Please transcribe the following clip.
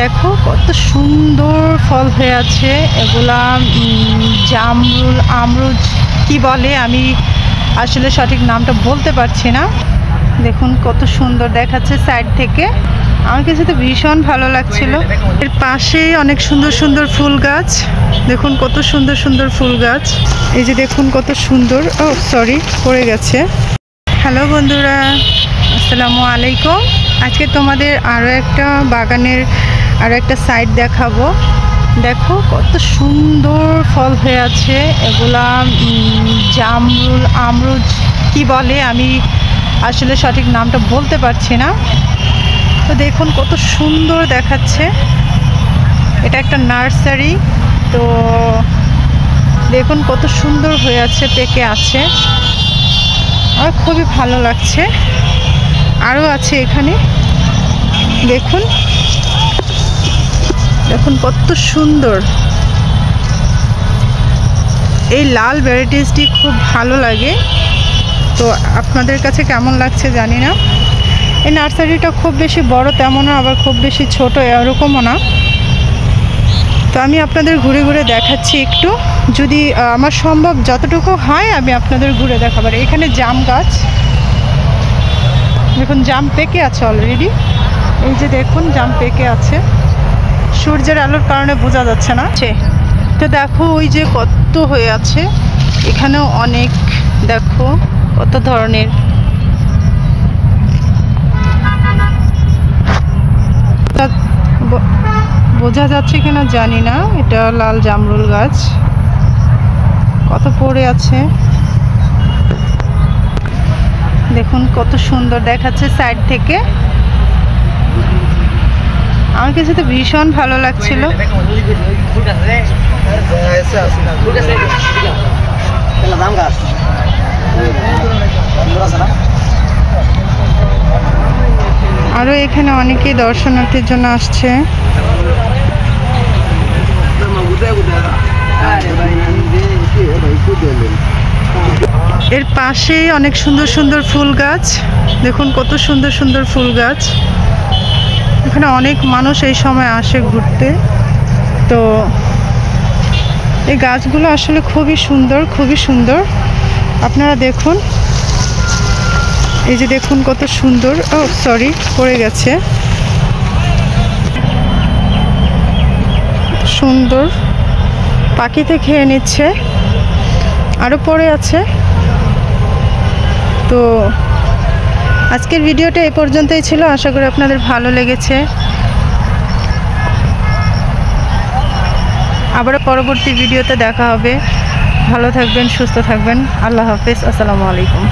দেখো কত সুন্দর ফল হয়ে আছে। এগুলা জামরুল আমরুজ কি বলে, আমি আসলে সঠিক নামটা বলতে পারছি না। দেখুন কত সুন্দর দেখাচ্ছে সাইড থেকে, আমার কাছে তো ভীষণ ভালো লাগছিল। এর পাশেই অনেক সুন্দর সুন্দর ফুল গাছ, দেখুন কত সুন্দর সুন্দর ফুল গাছ। এই যে দেখুন কত সুন্দর, ও সরি পড়ে গেছে। হ্যালো বন্ধুরা, আসসালামু আলাইকুম। আজকে তোমাদের আরও একটা বাগানের আরও একটা সাইড দেখাবো। দেখো কত সুন্দর ফল হয়ে আছে। এগুলা জামরুল আমরুজ কি বলে, আমি আসলে সঠিক নামটা বলতে পারছি না। তো দেখুন কত সুন্দর দেখাচ্ছে। এটা একটা নার্সারি। তো দেখুন কত সুন্দর হয়ে আছে, পেকে আছে, আমার খুবই ভালো লাগছে। আরও আছে এখানে, দেখুন দেখুন কত সুন্দর। এই লাল ভ্যারাইটিসটি খুব ভালো লাগে। তো আপনাদের কাছে কেমন লাগছে জানি না। এই নার্সারিটা খুব বেশি বড় তেমনও, আবার খুব বেশি ছোট এরকমও না। তো আমি আপনাদের ঘুরে ঘুরে দেখাচ্ছি একটু, যদি আমার সম্ভব যতটুকু হয় আমি আপনাদের ঘুরে দেখাবার। এখানে জাম গাছ, দেখুন জাম পেকে আছে অলরেডি। এই যে দেখুন জাম পেকে আছে, সূর্যের আলোর কারণে বোঝা যাচ্ছে না। তো দেখো ওই যে কত হয়ে আছে, এখানেও অনেক, দেখো কত ধরনের। বোঝা যাচ্ছে কিনা জানি না। এটা লাল জামরুল গাছ, কত পড়ে আছে দেখুন কত সুন্দর দেখাচ্ছে সাইড থেকে, আমার কাছে তো ভীষণ ভালো লাগছিল। আরো এখানে অনেকেই দর্শনার্থীর জন্য আসছে। এর পাশেই অনেক সুন্দর সুন্দর ফুল গাছ, দেখুন কত সুন্দর সুন্দর ফুল গাছ। এখানে অনেক মানুষ এই সময় আসে ঘুরতে। তো এই গাছগুলো আসলে খুবই সুন্দর, খুবই সুন্দর। আপনারা দেখুন, এই যে দেখুন কত সুন্দর, ও সরি পড়ে গেছে। সুন্দর, পাখিতে খেয়ে নিচ্ছে, আরও পড়ে আছে। তো আজকের ভিডিওটা এই পর্যন্তই ছিল, আশা করি আপনাদের ভালো লেগেছে। আবার পরবর্তী ভিডিওতে দেখা হবে। ভালো থাকবেন, সুস্থ থাকবেন। আল্লাহ হাফেজ, আসসালামু আলাইকুম।